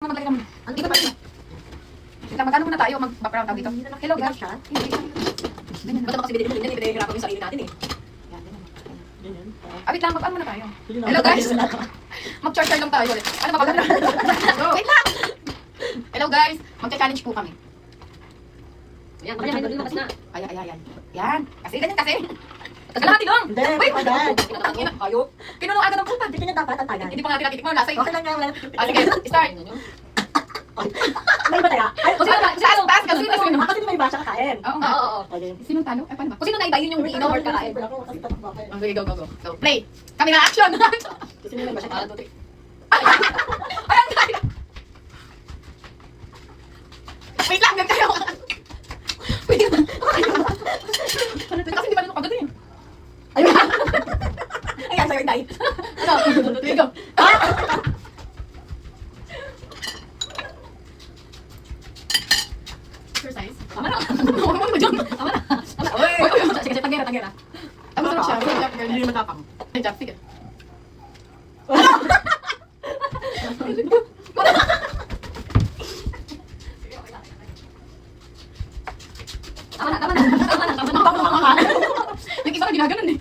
maglagay ka muna. Dito pa rin. Magkano muna tayo? Mag-background tawag dito. Hello guys. Ba't naman kasi binili mo ganyan, pinahihirapan mo yung sarili natin eh. Wait lang, mag-ano muna tayo. Hello guys. Mag-charger lang tayo ulit. Ano ba pala? Wait lang. Hello guys. Magcha-challenge po kami. Ayan, kaya may lumakas na. Ayan. Yan. Kasi ganyan kasi. Kalahati lang. Hindi, Wait. agad. Ayaw. Kinuno agad ng putan. Hindi niya dapat ang tagal. Hindi pa nga natin natitikman. Lasa yun. Okay lang nga, wala na. Sige, start. May ba tayo? Ay, Kung sino taas ka, sino taas kasi may basa kakain. Oo. Oo. Okay. Sino talo? Ay, paano ba? Kung sino na iba, yun yung inom or kakain. Okay, go. So, play. Kami na action. Kasi may basa Ah, kakain. Ay, ang kaya. Wait lang, ganyan kayo. Wait lang. Kasi hindi pa rin ako kagad eh. Ayun. Ayan, sa'yo, Inday. Ano? Go. Exercise? Tama na. Huwag mo dyan. Tama na. Sige, tagera. Ang masarap siya. Masarap siya. Hindi matapang. Ay, Jack, sige. Tama na. Yung iba ka ginaganon eh.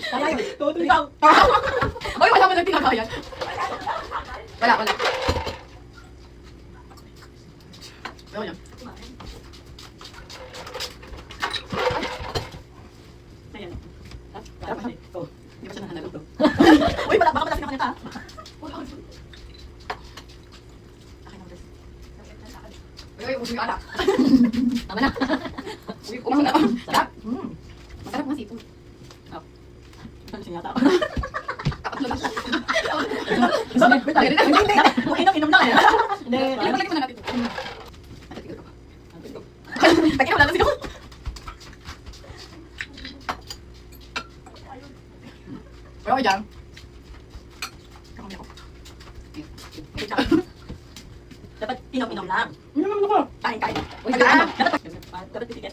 Kaya yun. Ikaw. Oy, wala mo lang tinakayan. Wala. Yan. Ayan. Di ba siya nahanalo? Uy, baka malasin ako nito. Uy, uso yung anak. Tama na. Uy, uso na. Sarap. Masarap nga sipon. Ano siya yata? Kakatlo lang. Kung inom na kaya. Hindi. Lagyan mo na natin. Taki na, wala na sigaw. Okay dyan. Kakami ako. Dapat inom lang. Inom ako. Kain. Uy, tagaan. Dapat titikit.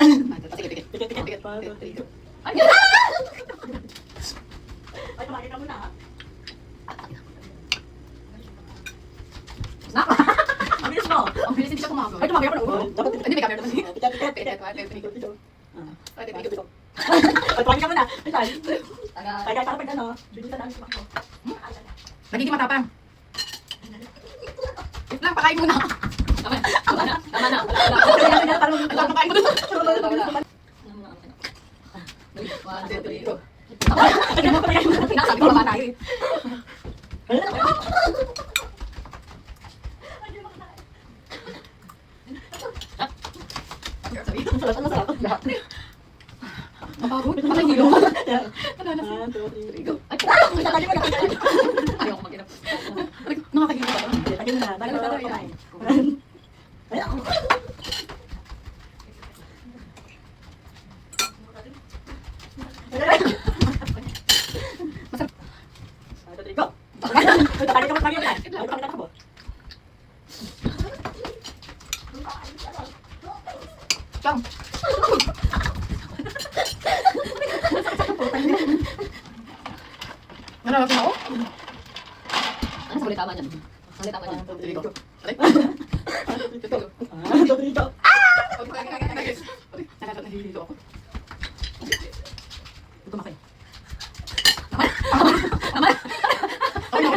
Sige, pikit. Tikit. Ay, Ay, tumagin ka muna ha. Snap! Ang bilis mo. Ang bilis, hindi siya tumawag. Ay, tumagin ako na ulo. Dapat Hindi, may camera naman. tikit. Pikit, Ay, tumagin ka muna. Ay, Taga. kaya para pag ano, bilisan namin sumakbo. Nagiging matapang. Wait lang, pakain muna. Tama na. Ang pakain mo dun. One, two, three, go. Sabi ko ba tayo eh. Mapagod. Patay nilo. One, two, three, go. Ay, Tagin mo na. ayaw ko mag-inap. Nakakagilip ba? Tagin mo na. Tagin mo na. Kumain. Ay, ako. Masarap. One, two, three, go. Ay, tagin ka mo. Ay, kami tatakbo. Chong. Nalalasin ako? Ano sa ulit tama dyan? Ulit tama dyan. One, two, three, go. Alay. One, two, three, go. Nahihilo ako. Tumakay. Okay na.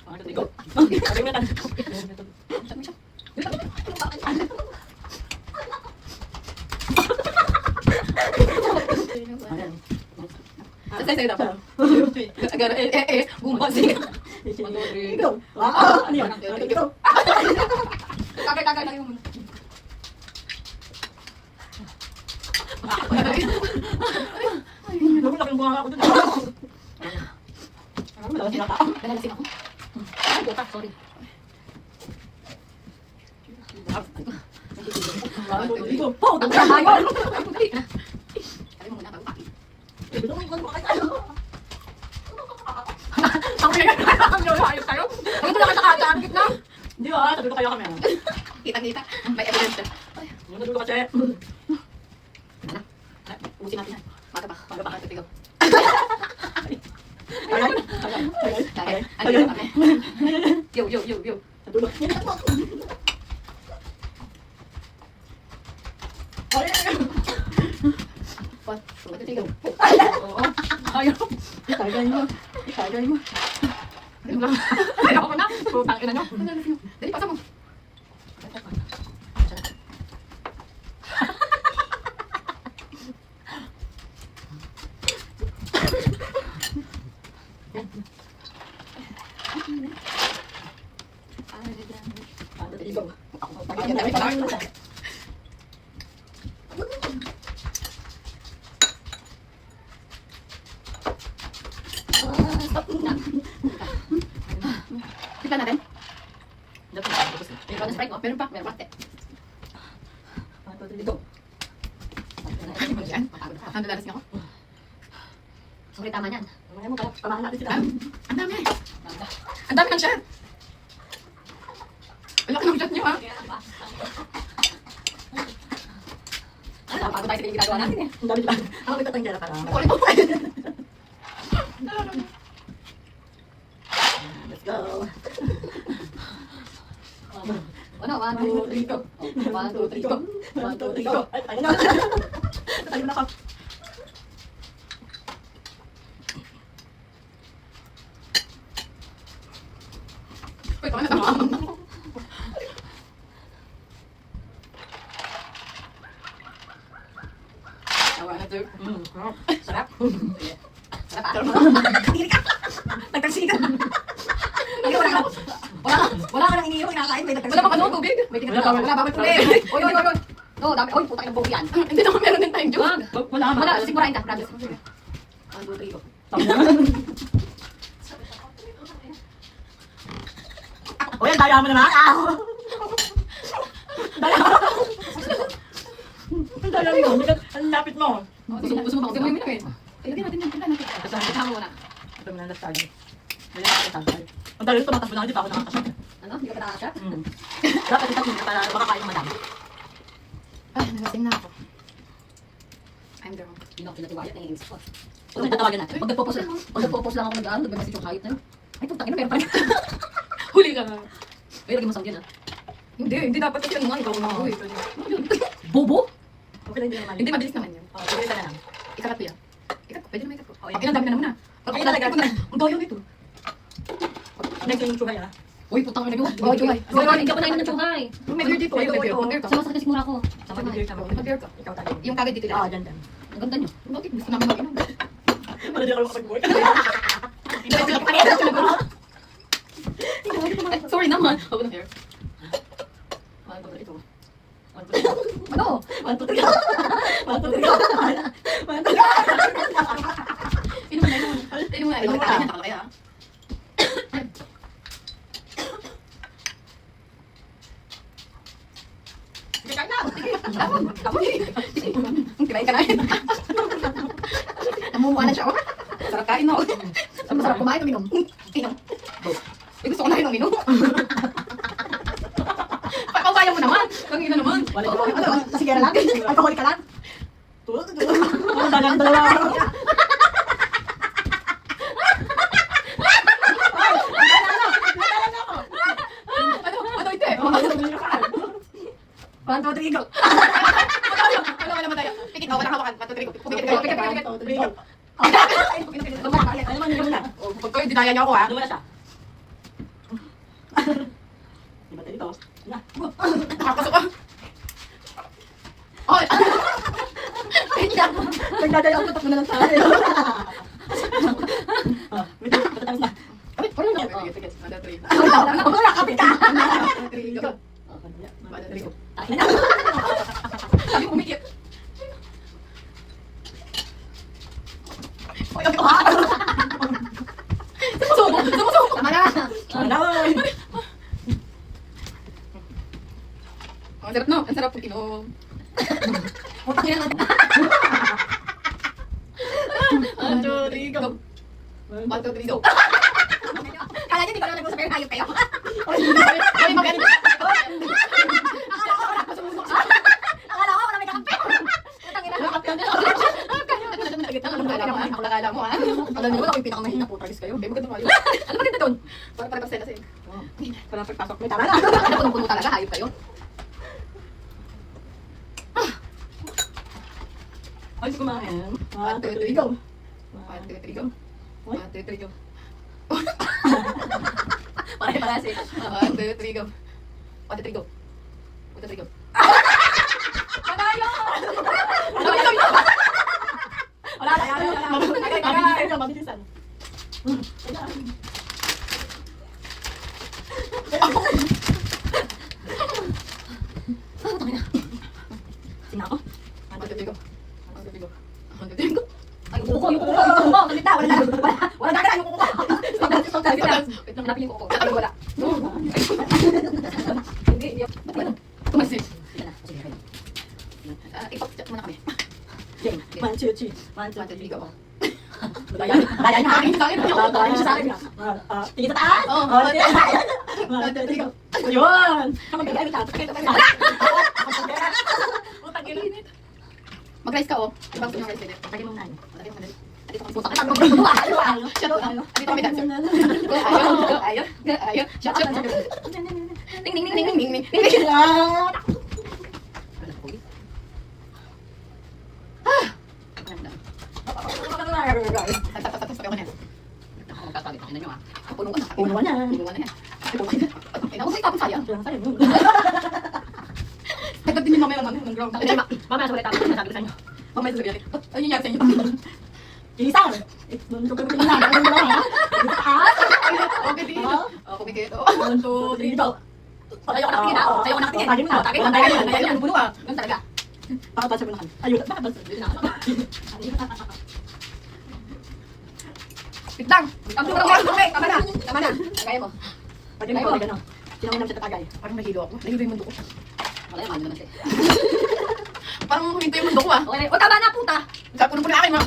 One, two, three, go. Tagin mo na. Ayan. Sa'yo dapat. Bumbas. One, two, three, go. Wow, ano yun? One, two, three, go. Kagay lang yung muna. Laki ng bunga ako dun. Wala sila tao. Nalalasin ako. Ay, puta, sorry. One, two, three, go. Oh, ayun! Sabi mo muna bago kain. Ang ayos tayo. Bakit wala ka sa kata? Ang gitna. Hindi ba? Sabi ko kayo kami. Kita. May evidence siya. Sabi ko kasi. Ubusin natin yan. Maga pa. Ikaw. Kaya Dahil, andito kami. Yo, yo, yo, yo. One, two, three, go. Oo. Ayaw. Itagay mo. Itagay mo. Ayaw ko na. Putang ina nyo. Dali, pasa mo. Ang dami pa lang. Tignan natin. Ikaw na Sprite mo. Meron pa, meron pa. Yan. Ang dalalas niya ako. Sorry, tama yan. Mamaya mo, pamahan natin sila. Ang dami. Ang dami ng shot. Wala ka ng shot niyo ha. Napagod tayo sa ginagawa natin eh. Ang dami pa. Ako may tatanggera para. Kulit mo pa. Let's go. Ano, 1, 2, 3, go. 1, 2, 3, go. 1, 2, 3, go. Ay, tayo na. Tayo na ako. Uy, tama na tama. Tawa na, sir. Sarap. Sarap ah. Kadiri ka. Nagtagsili ka. Wala ka nang iniiyak, kinakain. May Wala pang ano, tubig. May tingnan ka. Wala, bawal tuloy. Oy, oy, oy, oy. No, dami. Oy, putang ina bogi yan. Hindi naman meron din tayong juice. Wala ka. Wala, sigurahin ka. Promise. 1, 2, 3, go. O yan, daya mo naman. Daya mo. Daya mo. Ang lapit mo. Gusto mo ba? Gusto mo yung minum eh. Ilagay natin yung pula natin. Kasama mo na. Ito mo na last time. Daya mo na tayo. Ang dali tumatakbo na, di ba ako nakakasya? Ano? Hindi ka pa nakakasya? Dapat itatong ka para makakain madami. Ay, nalasing na ako. I'm drunk. Hindi na ako pinatiwayat. Nanginginis ko. Huwag na tatawagan natin. Pag nagpo-post lang ako nag-ano, nag-message yung hayop na yun. Ay, putang ina, meron pa rin. Huli ka nga. Ay, lagyan mo sound yun ah. Hindi dapat kasi ano nga, ikaw na ako eh. Bobo? Okay lang, hindi naman. Hindi mabilis naman yun. Oh, sige, na lang. Ikakat ko yan. Ikat ko, pwede naman ikat ko. Oh, Okay, ang dami na naman na. Okay, talaga. Ang doyo nito. Next yung chugay, ah. Uy, putang ina nyo. Oh, chungay. Hindi ako nainom ng chungay. May beer dito. May beer. Mag-beer ka. Sa masakit yung simura ko. Sama beer ka mo. Mag-beer ka. Ikaw tayo. Yung kagad dito Ah, lang. dyan. Ang ganda nyo. Bakit? Gusto namin mag-inom. Wala di ako makapag-work. Sorry naman. Huwag na beer. Ano? 1, 2, 3, go. 1, 2, 3, go. 1, 2, 3, go. Inom na, inom na. Inom na. Inom na. Takal kaya. Sige, kain na. Sige. Tama. Kibain ka na. Namumuha na siya. Oh. Sarap kain na. Masarap kumain o minom? Inom. Gusto ko na inom. Pakawaya mo naman. Kung ina naman. Wala di ako. Ano? Sigara lang? Alcoholic ka lang? Tulog. Ano, dalawa. Ano ito eh? 1, 2, 3, go. Wala mataya. Pikit ka, wala hawakan. Patutuloy ko. Pikit ka. 1, 2, 3, go. Ano man, hindi mo na. Pag ko, dinaya niyo ako ha. Ano mo na siya? Diba tayo dito? Na. Nakapasok ka. Ay! Wait lang. Nagdadaya ako, tatakbo na lang tayo. Wait, matatapos na. Ay, parang na. Sige, sige. One, two, three. Wala, kapit ka. One, two, three, go. One, two, three, go. Sabi ko, umikit. Uy, okay, Sumusubo! Sumusubo! Tama na. Ano? Ang sarap no? Ang sarap pag inom. Putang ina natin. One, two, three, go. One, two, three, go. Kala niyo, di ba na nag-usap kayo? Hayop kayo. Ay, mag-ano? Akala ko, wala may kakampi. Putang ina. Ang kala mo, ha? Ang kala mo, ha? Alam niyo, ako yung pinakamahina po, targis kayo. Eh, maganda mo. Ano ba ganda doon? Para pastel kasi. Parang pagpasok may tara na. Ano punong-puno talaga, hayop kayo. Ay, si kumain. 1, 2, 3, go. 1, 2, 3, go. 1, 2, 3, go. Pare-parehas eh. 1, 2, 3, go. 1, 2, 3, go. 1, 2, 3, go. Panayo! Wala, wala. Mabilisan. Sina ako? 1, 2, 3, go. 1, 2, 3, go. 1, 2, 3, go. Ay, yung kuko, yung kuko, yung kuko. Kalit na, wala na, yung kuko. Stop na, stop na. Wait lang, Hanapin yung kuko. Ay, wala. Hindi, hindi. Ba't ganun? Tumasin. Sige na, sige na. Ipag-chat muna kami. Game. 1, 2, 3. 1, 2, 3, go. Daya niya. Akin sa akin. Daya siya sa akin. Tingin sa taas. Oo. 1, 2, 3, go. Ayun. Kapag may tayo, Utang ina. Mag-rice ka, oh. Ibang yung rice pwede. Lagyan mo na yun. Lagyan mo na. Dito kami. Puta ka, tanong ko ba? Shut up. Dito kami dancer. Go, ayaw. Go, ayaw. Shut up. Ding, ding, ding, ding, ding, ding, ding. Sabi ko na yan. Ako magkakalit, pakina nyo ah. Puno ka na. Puno ka na. Puno ka na yan. Ay, naku, may tapon sayang. Sayang. Dagdag din yung mamaya ng ground. Ay, mamaya sa ulit ako, sinasabi ko sa inyo. Mamaya sasabihin natin. Ano yung nangyari sa inyo? Isang. Doon ko pagpili na. Doon ko lang. Tingin sa taas. Okay, di. Oh, kumikit. 1, 2, 3, go. Sa'yo ka nakatingin ah. Sa'yo ka nakatingin. Tagin mo na. Tagin mo, tagin mo, tagin mo. Puno ah. Ganun talaga. Bakit ba siya punahan? Ayun. Bakit ba siya? Dito na ako. Pitang. Okay, tama na. Tama na. Kaya mo. Pag yun ako, gano'n. Sinanginam siya tatagay. Parang nahilo ako. Nahilo yung mundo ko. Wala naman, hindi naman siya. Parang huminto yung mundo ko ah. Okay, o tama na puta. Sabi puno-puno na akin mga.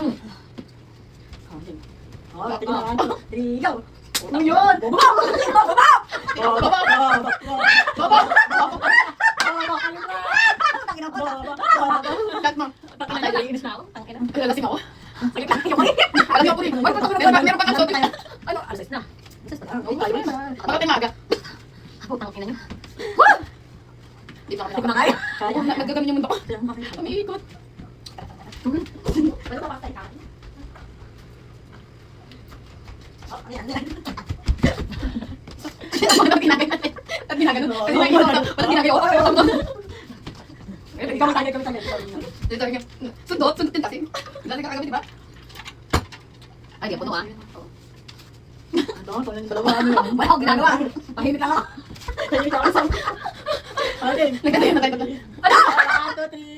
Oh, tingin na. 1, 2, 3, go. Ano yun? Baba! Baba! Baba! Baba! Cut mo. Naiinis na ako. Tangina. Ay, lasing ako. Sakit lang yung mga. Alam ako rin. Meron pa kang sote. Ano? Alis na. Alis na. Oh, tayo na. Bakit yung maaga? Ako, tangina nyo. Di ba Hindi ko kami na kaya. Kaya. nagagamin yung mundo ko. Umiikot. Pwede ba basta ikaw? Oh, ayan. Bakit ginagawa? Bakit ginagawa? Bakit ginagawa? Ikaw matagay, ikaw matagay. Sabi niya, sundot din kasi. Dati ka kagabi, di ba? Ay, di puno ah. Ano? Ito yung dalawa. Ano yun? Wala akong ginagawa. Tahimik lang ako. Kaya ikaw ang Okay. Nagkatayo na tayo. 1, 2, 3,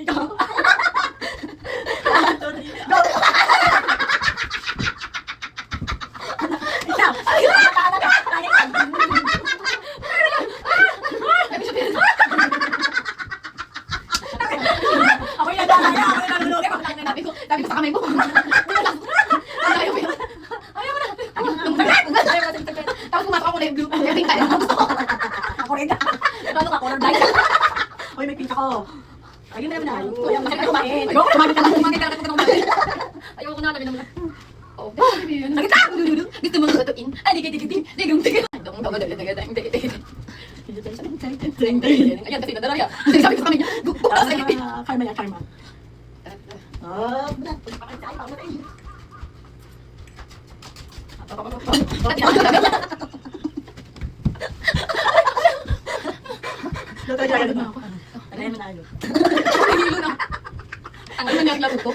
go. 1, 2, 3, go. Isa. Ako yung nagkakaya. Ako yung nalulog. Sabi ko sa kamay mo. Ayaw mo yun. Ayaw mo na. Tapos pumasok ako na yung blue. Yung pink tayo. Ako rin. Ano ka, color blind? Uy, may pink ako. Ayun na naman na. Ayun na kumain. Ayoko, kumain ka lang. Kumain ka lang. Ayoko na, lamin naman. Oh, sakit ah! Gusto mo lutuin? Ay, digit. Digong. Dong, Ayan, kasi nadala niya. Kasi sabi ko sa kanya, bukas na yun. Karma yan, karma. Oh, berat. Tagay na ako. Tagay mo na ako. Hilo na. Ang ano niya lagot ko?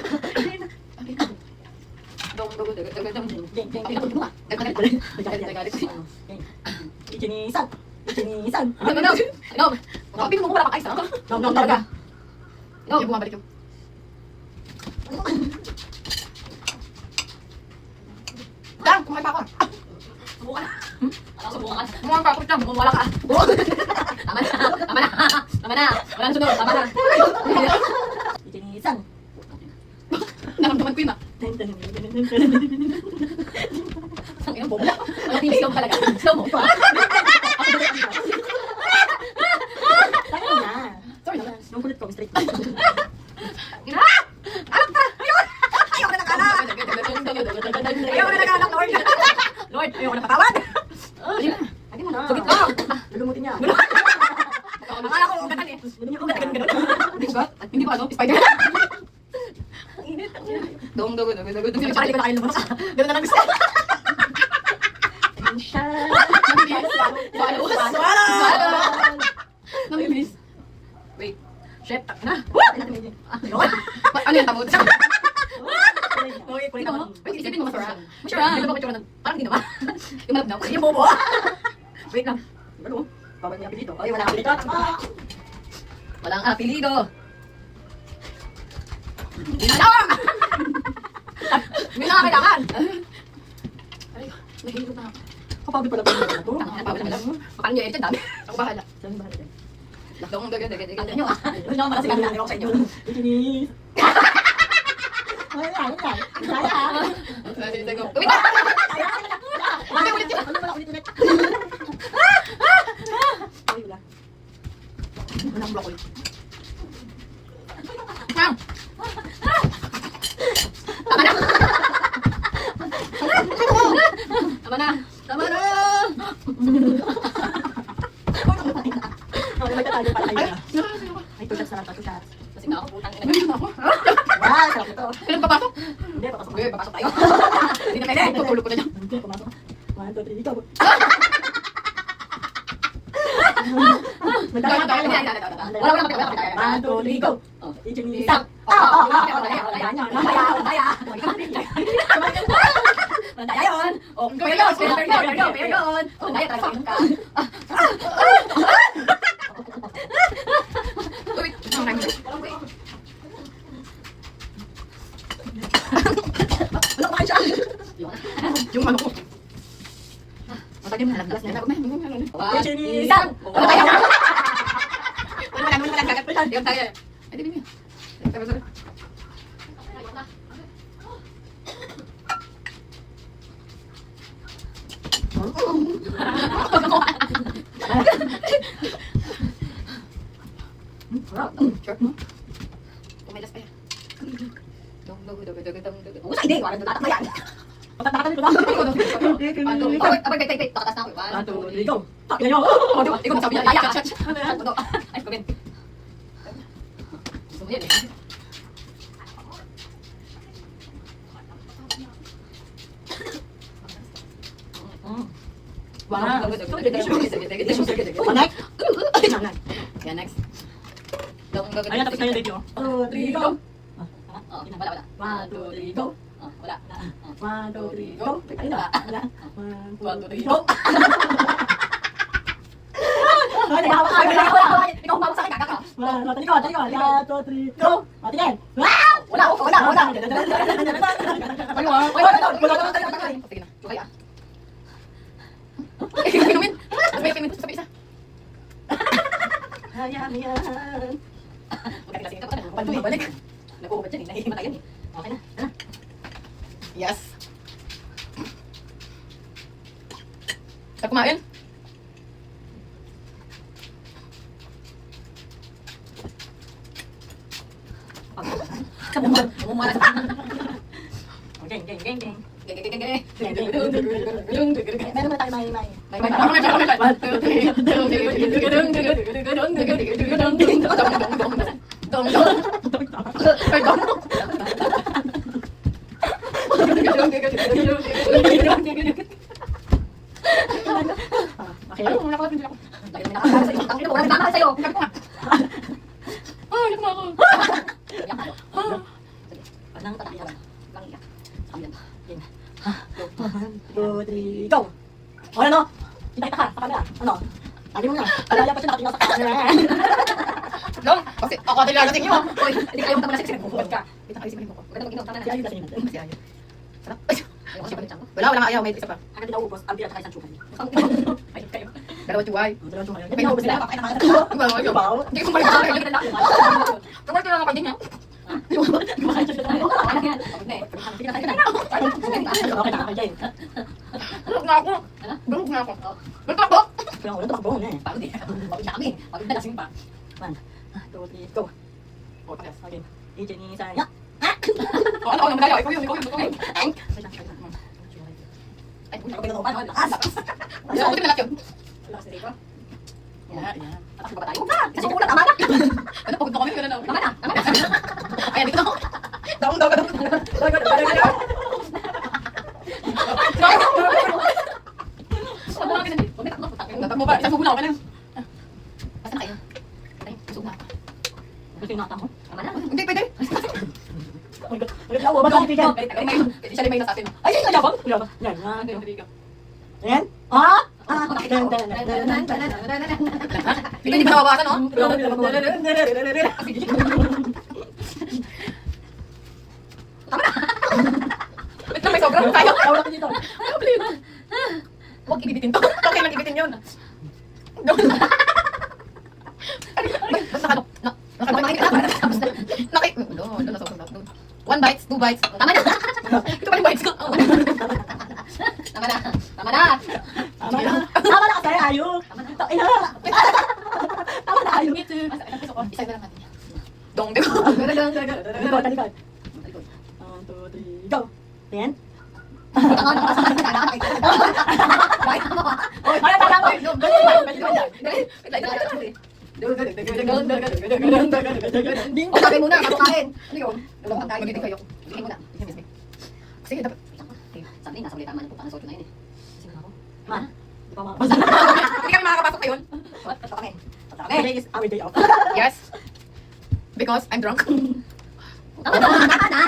Dong. Ikinisan. Ikinisan. Ikaw. Kapit mo wala pang ice, ha? No, talaga. Ikaw, bumabalik yung. Dang, kumain pa ako. Subukan na. Subukan ka. Kumain pa ako, Dang. Wala ka. Tama na. Tama na. Tama na. Wala nang sunod. Tama na. Ikinisan. Naramdaman ko yun, ah. Ang ina, bobo. Wala team slow talaga. Slow mo. Tayo na. Sorry naman. Yung kulit ko, straight. Ina! Alak ka! Ayun! Ayoko na nakala! Ayoko na patawad. Ayun na. Lagi mo na. Sugit lang. Lulumutin niya. Akala ko ugatan eh. Gusto niyo ugat, ganun. Hindi ba? Hindi ba ano? Spider? Dong. Parang hindi ko na kayo lumunok. Ganun na lang gusto. Siya. Namimiss. Wait. Chef, tak na. Ano yan? Tabot? Uy, kulit Ito ako. mo? Wait, isipin mo masarap. Masarap. Di ba matura ng... Parang di naman. Yung malabnaw. Yung bobo. Wait lang. Ano? Babag niya dito. Ay, wala dito. Walang apelido. Alam! Hindi na kailangan. Ay, nahihirap na ako. Kapagod pala ba ito? Napawala ka lang. Makanya edit ang dami. Ako bahala. Saan ba ito? Dong. Ano nyo ah? Doon naman pala sinabi natin ako sa inyo. Ikinis. Ay, ay. Wait na! Ulit yun. Ano pala ulit-ulit? Ay, wala. Walang broccoli. Ma'am! Tama na! Tama na. Tama na. Ay, magtatago pala kayo. Nakakasino ka. Ay, 2 shots na lang. 2 shots. Kasi na ako putang ina. Nahihirap na ako. Wow, sarap ito. Kailan papasok? Hindi, papasok. Okay, papasok tayo. Hindi na pwede. Tutulog ko na dyan. Hindi, pumasok. 1, 2, 3, go. Wala kapit. 1, 2, 3, go. Oh. Ikinis. Isang. Mandaya yun. Oh, fair yun. Fair yun. Oh, mandaya talaga yun ka. Wait, isang time. Wala pa kayo siya. Yung ano ko. Matagin mo. Last na. Isang. Wala tayo. Wala gagat. Yung tayo. Ay, di ba yun? Sorry. Short mo? Kumilas pa yan. Oh, sa hindi. Walang tatak na yan. Patatakatin ko na. Abay, takatas na ako. 1, 2, 3, go. Takin nyo. Oh, di ba? Ikaw masabi niya. Daya. Chat. Ay, kumin. Gusto mo yan eh. Wow. Next. Yeah, next. Ayan, tapos na yung video. 2, 3, go. Oh, wala. 1, 2, 3, go. Oh, wala. 1, 2, 3, go. Ayun na. Wala. 1, 2, 3, Go. go. Ay, naghahawa ka. Ikaw humawak sa akin, kaka. 1, 2, 3, go. Patingin. Wala. Sige na. Okay ah. Pinumin. May pinumin sa isa. Ayan. Magkakalasing ito pa na. Pag bumabalik. Nag-uubad yan eh. Nahihimatayan eh. Okay na. Yes. Sarap kumain. Namumara sa Geng. Meron mo tayo may. Okay. Lagi mo nakakala sa'yo. Tangina mo, nakakala sa'yo. Iyak tayo. Sige. Pag nang tatay ka ba? Lang iyak. Sa amin yan. Game. 1, 2, 3, go. O ano? Kita ka sa camera. Ano? Lagi mo na. Alala pa siya nakatingin sa camera. Long, kasi ako din lalating yun. Uy, hindi kayo magtama na sexy. Nagbubuhat ka. Kita kayo si Marimbo ko. Huwag ka na mag-inom. Tama Si na. Ayu kasi naman. Kasi ayaw. Sarap. Ay, Ayaw kasi balik wala, walang ayaw. May isa pa. Agad din naubos. Ang pira at isang chukan. Ayun kayo. Dalawa chuway. Dalawang chukan. Hindi naubos nila. Papakain naman. Iba, ayaw. Baw. Hindi ko balik ako. Lagi na lang. Kamar ko lang ako din niya. Kumakain siya sa tayo. Okay lang yan. Pagod na eh. Sige na tayo na. Okay na. Okay, Jane. Bulog na ako. Ano? Bulog na ako. Bulog na ako. Kailangan ulo tumakbo na eh. Pagod eh. Pagod na kami. Pagod na lasing pa. 1, 2, 3, go. Oh, takas. Okay. Ije ni Saya. Oh, ano, ano, madaya. Ikaw yun. Wait lang. Ay, Ako pinatupan. Lakas. Gusto ko din malaki yun. Lakas ni Rico. Yan, yan. Tatakbo ba tayo? Huwag na. Kasi kulang. Tama na. Ano, pagod na kami, gano'n na. Tama na. Tama na. Ayan, dito ako. Daw. Huwag mo lang ganun. Huwag may takbo. Tatakbo ba? Isang subo na ako, ganun. Basta na kayo. Ay, busog na ako. Gusto yung nata mo? Tama na. Hindi, pwede. Ulit na ako. Ba't ako titigil? Pwede siya rin may nasa atin. Ay, yung nayabang. Yan. Yan. Yan. Ah! Ah! Dan, dan, dan, dan, dan, dan. Ito hindi ka nababawasan, no? Wait lang, may sobrang tayo. Tawag ko dito. Ano, please? Huwag ibibitin to. Okay lang ibitin yun. One bites, two bites. Tama na. Ito pa yung bites ko. Tama na. Tama na. Tama na. Tama na kasi ayok. Ina. Tama na ayok. Isa na lang natin. Dong, di ba? Talikod, talikod. 1, 2, 3, go. Yan. Tama na. Oy, ay, tama mo. O, sabi muna. Kapakain. Ano yun? Magiging kayo. Sige muna. Sige, dapat. Sabi, nasa ulit naman yung punta ng sotyo na yun eh. Ma, di pa makapasa. Hindi kami makakapasok ngayon. Basta kami. Today is our day off. Yes. Because I'm drunk. Tama na. Tama na.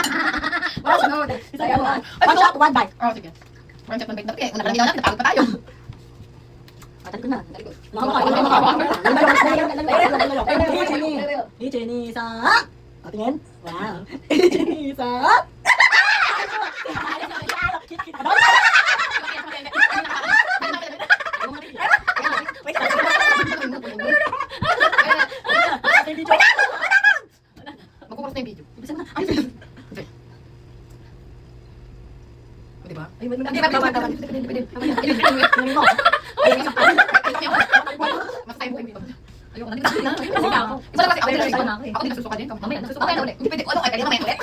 Wala sunod. Isa mo. One shot, one bite. Oh, sige. One shot, one bite. Dapat una pa lang daw natin. Napagod pa tayo. Talikod na. Talikod. Ichinisa. Tingin. Wow. Ichinisa. Magkukuros na yung video. Ibisan na. O, diba? Ay, wala Hindi, tama. Mas tayo mo yung video. Ayoko na. Dito na. Kasi ako. Isa lang kasi ako din nasusuka din. Mamaya nasusuka na ulit. Hindi pwede ko. Ano, ay, kanina mamaya ulit.